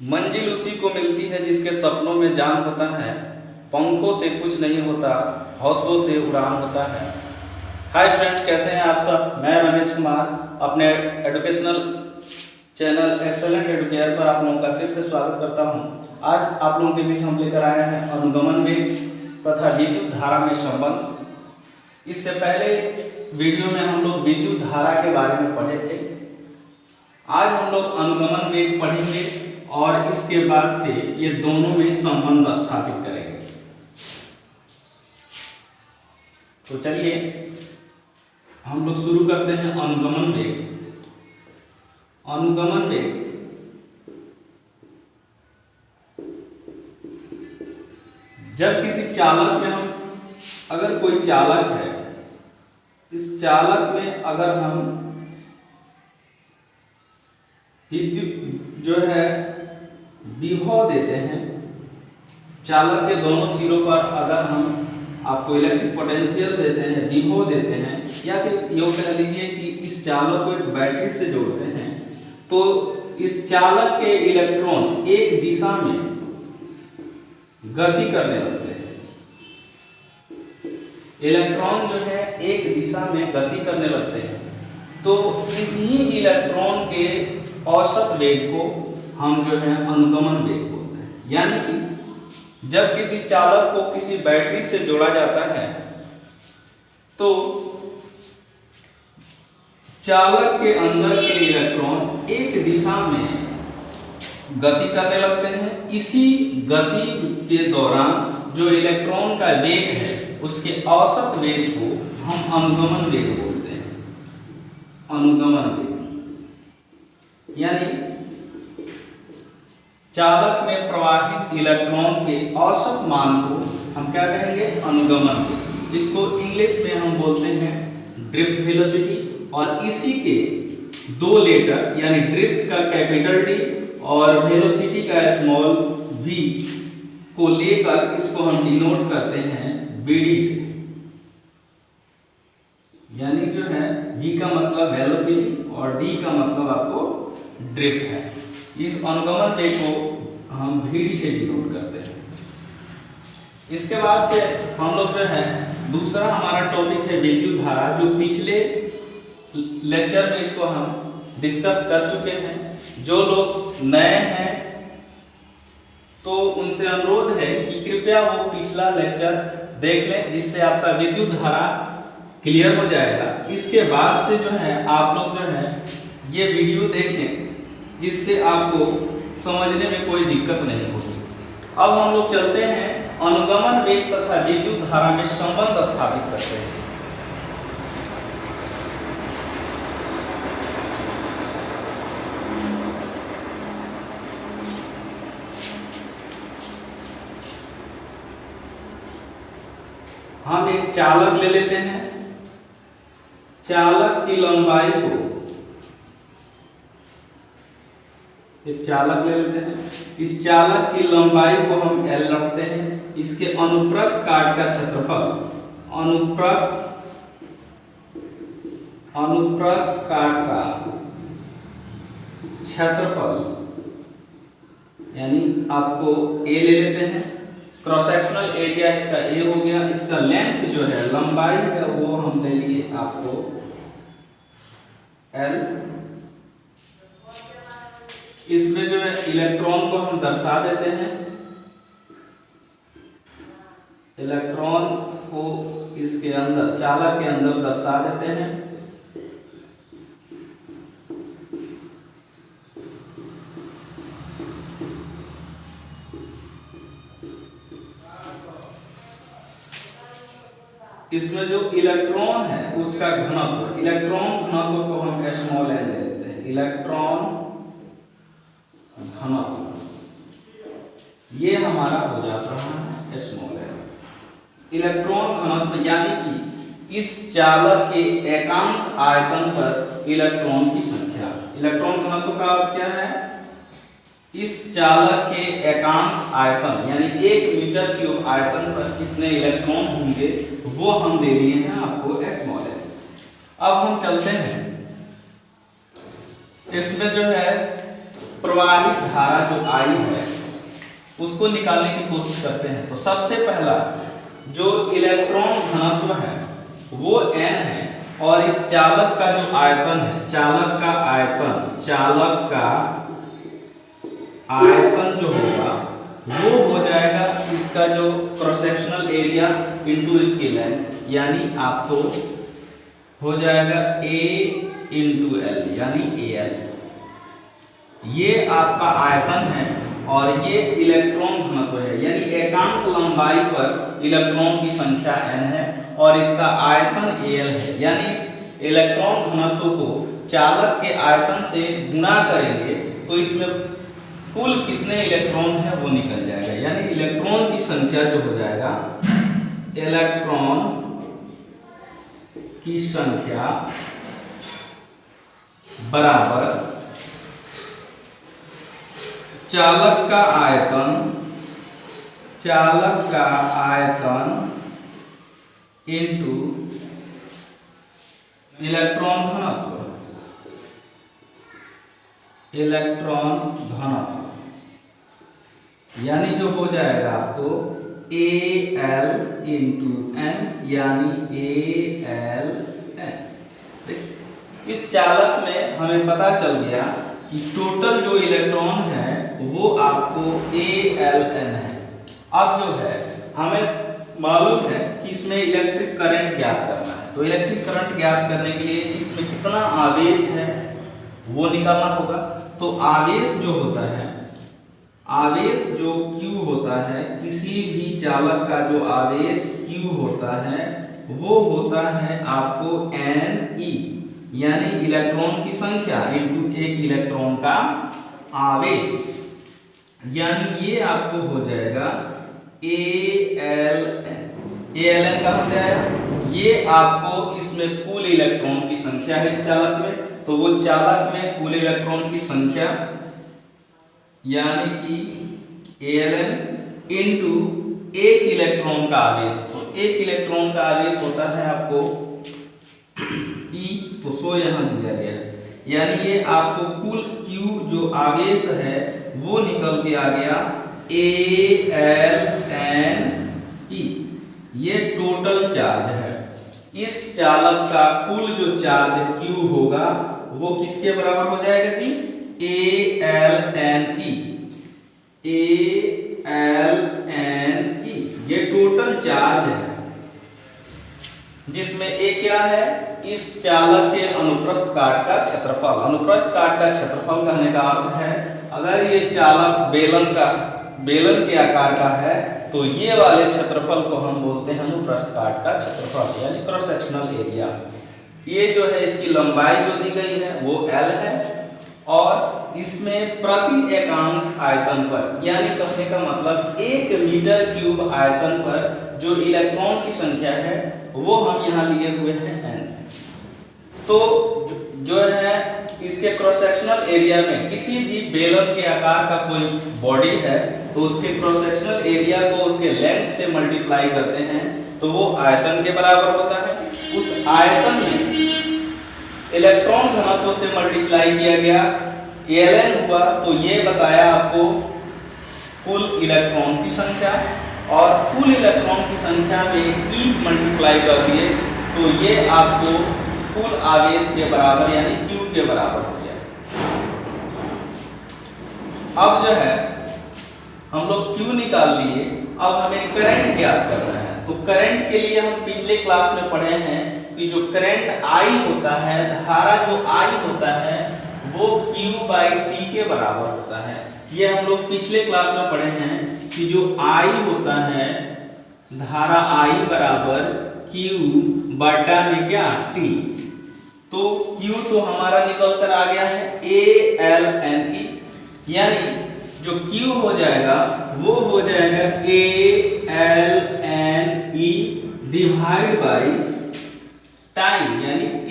मंजिल उसी को मिलती है जिसके सपनों में जान होता है। पंखों से कुछ नहीं होता, हौसलों से उड़ान होता है। हाय फ्रेंड्स, कैसे हैं आप सब। मैं रमेश कुमार अपने एजुकेशनल चैनल एक्सेलेंट एडुकेयर पर आप लोगों का फिर से स्वागत करता हूं। आज आप लोगों के बीच हम लेकर आए हैं अनुगमन वेग तथा विद्युत धारा में संबंध। इससे पहले वीडियो में हम लोग विद्युत धारा के बारे में पढ़े थे। आज हम लोग अनुगमन वेग पढ़ेंगे और इसके बाद से ये दोनों में संबंध स्थापित करेंगे। तो चलिए हम लोग शुरू करते हैं अनुगमन वेग। अनुगमन वेग जब किसी चालक में हम अगर कोई चालक है, इस चालक में अगर हम विद्युत जो है विभव देते हैं, चालक के दोनों सिरों पर अगर हम आपको इलेक्ट्रिक पोटेंशियल देते हैं, विभव देते हैं, या फिर यूँ कह लीजिए कि इस चालक को एक बैटरी से जोड़ते हैं, तो इस चालक के इलेक्ट्रॉन एक दिशा में गति करने लगते हैं। इलेक्ट्रॉन जो है एक दिशा में गति करने लगते हैं। तो इन्हीं इलेक्ट्रॉन के औसत वेग को हम जो है अनुगमन वेग बोलते हैं। यानी कि जब किसी चालक को किसी बैटरी से जोड़ा जाता है तो चालक के अंदर के इलेक्ट्रॉन एक दिशा में गति करने लगते हैं। इसी गति के दौरान जो इलेक्ट्रॉन का वेग है उसके औसत वेग को हम अनुगमन वेग बोलते हैं। अनुगमन वेग यानी चालक में प्रवाहित इलेक्ट्रॉन के औसत मान को हम क्या कहेंगे, अनुगमन वेग। इसको इंग्लिश में हम बोलते हैं ड्रिफ्ट वेलोसिटी। और इसी के दो लेटर यानी ड्रिफ्ट का कैपिटल डी और वेलोसिटी का स्मॉल v को लेकर इसको हम डिनोट करते हैं bd से। यानी जो है v का मतलब वेलोसिटी और d का मतलब आपको ड्रिफ्ट है। इस अनुगमन वेग को हम vd से डिनोट करते हैं। इसके बाद से हम लोग जो है दूसरा हमारा टॉपिक है विद्युत धारा, जो पिछले लेक्चर में इसको हम डिस्कस कर चुके हैं। जो लोग नए हैं तो उनसे अनुरोध है कि कृपया वो पिछला लेक्चर देख लें, जिससे आपका विद्युत धारा क्लियर हो जाएगा। इसके बाद से जो है आप लोग जो है ये वीडियो देखें, जिससे आपको समझने में कोई दिक्कत नहीं होगी। अब हम लोग चलते हैं अनुगमन वेग तथा विद्युत धारा में संबंध स्थापित करते हैं। हम एक चालक ले लेते हैं। चालक की लंबाई को एक चालक ले लेते हैं। इस चालक की लंबाई को हम L रखते हैं। इसके अनुप्रस्थ काट का क्षेत्रफल, अनुप्रस्थ काट का क्षेत्रफल यानी आपको A ले लेते हैं। क्रॉस सेक्शनल एरिया इसका A हो गया। इसका लेंथ जो है, लंबाई है, वो हम ले लिए आपको L। इसमें जो है इलेक्ट्रॉन को हम दर्शा देते हैं। इलेक्ट्रॉन को इसके अंदर, चालक के अंदर दर्शा देते हैं। इसमें जो इलेक्ट्रॉन है उसका घनत्व, इलेक्ट्रॉन घनत्व को हम स्मॉल n ले लेते हैं। इलेक्ट्रॉन घनत्व ये हमारा हो जाता है स्मॉल n। इलेक्ट्रॉन घनत्व यानी कि इस चालक के एकांक आयतन पर इलेक्ट्रॉन की संख्या। इलेक्ट्रॉन घनत्व का अर्थ क्या है, इस चालक के एकांक आयतन यानी 1 मीटर क्यूब आयतन पर कितने इलेक्ट्रॉन होंगे वो हम दे दिए हैं आपको स्मॉल n। अब हम चलते हैं, इसमें जो है प्रवाहित धारा जो I है उसको निकालने की कोशिश करते हैं। तो सबसे पहला जो इलेक्ट्रॉन घनत्व है वो n है और इस चालक का जो आयतन है, चालक का आयतन जो होगा वो हो जाएगा इसका जो क्रॉस सेक्शनल एरिया इनटू इसकी लेंथ, यानी आपको हो जाएगा A इंटू L यानी AL। ये आपका आयतन है और ये इलेक्ट्रॉन घनत्व है, यानी एकांक लंबाई पर इलेक्ट्रॉन की संख्या n है और इसका आयतन Al है। यानी इस इलेक्ट्रॉन घनत्व को चालक के आयतन से गुणा करेंगे तो इसमें कुल कितने इलेक्ट्रॉन है वो निकल जाएगा। यानी इलेक्ट्रॉन की संख्या जो हो जाएगा, इलेक्ट्रॉन की संख्या बराबर चालक का आयतन इनटू इलेक्ट्रॉन घनत्व, यानी जो हो जाएगा आपको Al इंटू n यानी AlN। इस चालक में हमें पता चल गया कि टोटल जो इलेक्ट्रॉन है वो आपको AlN है। अब जो है हमें मालूम है कि इसमें इलेक्ट्रिक करंट ज्ञात करना है, तो इलेक्ट्रिक करंट ज्ञात करने के लिए इसमें कितना आवेश है वो निकालना होगा। तो आवेश जो होता है, आवेश जो Q होता है, किसी भी चालक का जो आवेश Q होता है वो होता है आपको Ne, यानी इलेक्ट्रॉन की संख्या इनटू एक इलेक्ट्रॉन का आवेश, यानी ये आपको हो जाएगा AlN। AlN कहां से आया? ये आपको इसमें कुल इलेक्ट्रॉन की संख्या है इस चालक में, तो वो चालक में कुल इलेक्ट्रॉन की संख्या यानी कि AlN इनटू एक इलेक्ट्रॉन का आवेश। तो एक इलेक्ट्रॉन का आवेश होता है आपको E, तो 100 यहां दिया गया है, यानी ये आपको कुल Q जो आवेश है वो निकल के आ गया AlNE। ये टोटल चार्ज है। इस चालक का कुल जो चार्ज Q होगा वो किसके बराबर हो जाएगा जी? AlNE। ये टोटल चार्ज है जिसमें A क्या है? इस चालक के अनुप्रस्थ काट का क्षेत्रफल। अनुप्रस्थ काट का क्षेत्रफल कहने का अर्थ है अगर ये चालक बेलन के आकार का है तो ये वाले क्षेत्रफल को हम बोलते हैं अनुप्रस्थ काट का क्षेत्रफल यानी क्रॉस सेक्शनल एरिया। ये जो है इसकी लंबाई जो दी गई है वो L है और इसमें प्रति एकांक आयतन पर, यानी कहने का मतलब 1 मीटर क्यूब आयतन पर जो इलेक्ट्रॉन की संख्या है वो हम यहाँ लिए हुए हैं n। तो जो है इसके क्रॉस सेक्शनल एरिया में किसी भी बेलन के आकार का कोई बॉडी है तो उसके क्रॉस सेक्शनल एरिया को उसके लेंथ से मल्टीप्लाई करते हैं तो वो आयतन के बराबर होता है। उस आयतन में इलेक्ट्रॉन घनत्व से मल्टीप्लाई किया गया Aln हुआ, तो ये बताया आपको कुल इलेक्ट्रॉन की संख्या, और कुल इलेक्ट्रॉन की संख्या में E मल्टीप्लाई कर दिए तो ये आपको कुल आवेश के बराबर यानी Q के बराबर हो गया। अब जो है हम लोग Q निकाल लिए, अब हमें करंट ज्ञात करना है। तो करंट के लिए हम पिछले क्लास में पढ़े हैं कि जो करंट I होता है, धारा जो I होता है वो Q/T के बराबर होता है। ये हम लोग पिछले क्लास में पढ़े हैं कि जो I होता है, धारा I बराबर Q/में क्या T। तो Q तो हमारा निकल कर आ गया है AlNE, यानी जो Q हो जाएगा वो हो जाएगा AlNE डिवाइड बाई टाइम यानी T।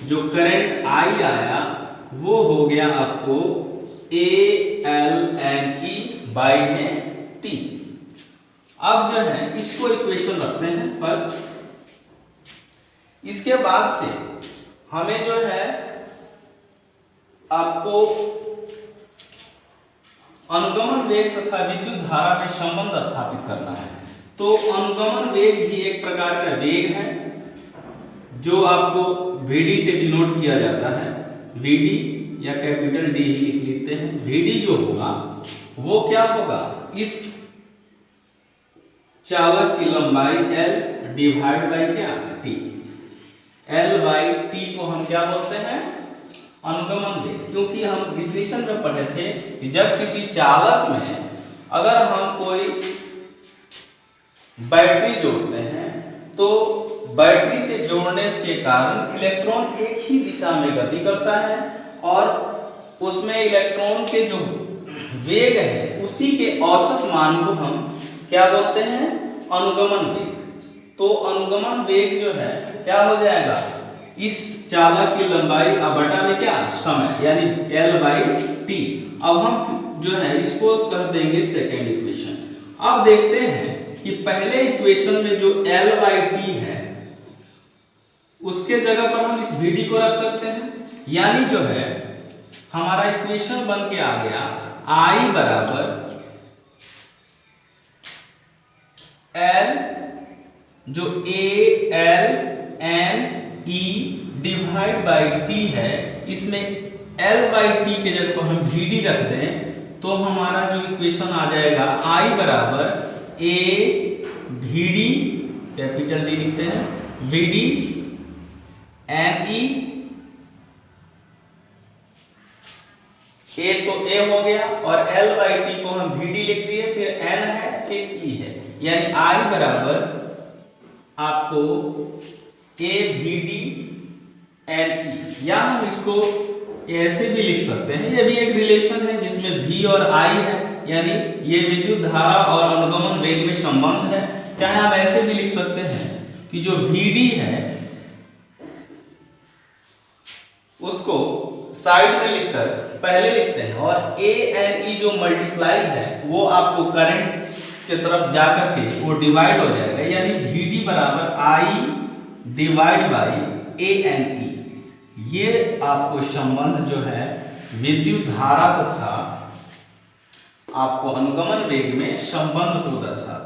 जो करंट I आया वो हो गया आपको AlNE बाई में T। अब जो है इसको इक्वेशन रखते हैं फर्स्ट। इसके बाद से हमें जो है आपको अनुगमन वेग तथा विद्युत धारा में संबंध स्थापित करना है। तो अनुगमन वेग भी एक प्रकार का वेग है जो आपको Vd से डिनोट किया जाता है। Vd या कैपिटल D ही लिख लेते हैं। Vd जो होगा वो क्या होगा, इस चालक की लंबाई L डिवाइड बाई क्या, T। L बाई T को हम क्या बोलते हैं, अनुगमन वेग। क्योंकि हम डिफिनेशन में पढ़े थे कि जब किसी चालक में अगर हम कोई बैटरी जोड़ते हैं तो बैटरी के जोड़ने के कारण इलेक्ट्रॉन एक ही दिशा में गति करता है और उसमें इलेक्ट्रॉन के जो वेग है उसी के औसत मान को हम क्या बोलते हैं, अनुगमन वेग। तो अनुगमन वेग जो है क्या हो जाएगा, इस चालक की लंबाई बटा में क्या, समय, यानी L बाई T। अब हम जो है इसको कर देंगे सेकेंड इक्वेशन। अब देखते हैं कि पहले इक्वेशन में जो L बाई T है उसके जगह पर हम इस Vd को रख सकते हैं, यानी जो है हमारा इक्वेशन बन के आ गया I बराबर L जो AL N E divide by T है, इसमें L बाई T के जगह पर हम Vd रख दें तो हमारा जो इक्वेशन आ जाएगा I बराबर A Vd कैपिटल D लिखते हैं, Vd N E, A तो A हो गया और L बाई T को हम Vd लिख दिए, फिर N है फिर E है, यानी I बराबर आपको A Vd N E। या हम इसको ऐसे भी लिख सकते हैं, ये भी एक रिलेशन है जिसमें V और I है, यानी ये विद्युत धारा और अनुगमन वेग में संबंध है। चाहे हम ऐसे भी लिख सकते हैं कि जो Vd है उसको साइड में लिखकर पहले लिखते हैं और A N E जो मल्टीप्लाई है वो आपको करंट के तरफ जाकर के वो डिवाइड हो जाएगा, यानी Vd बराबर I divide by A N E। ये आपको संबंध जो है विद्युत धारा तथा आपको अनुगमन वेग में संबंध को दर्शाता है।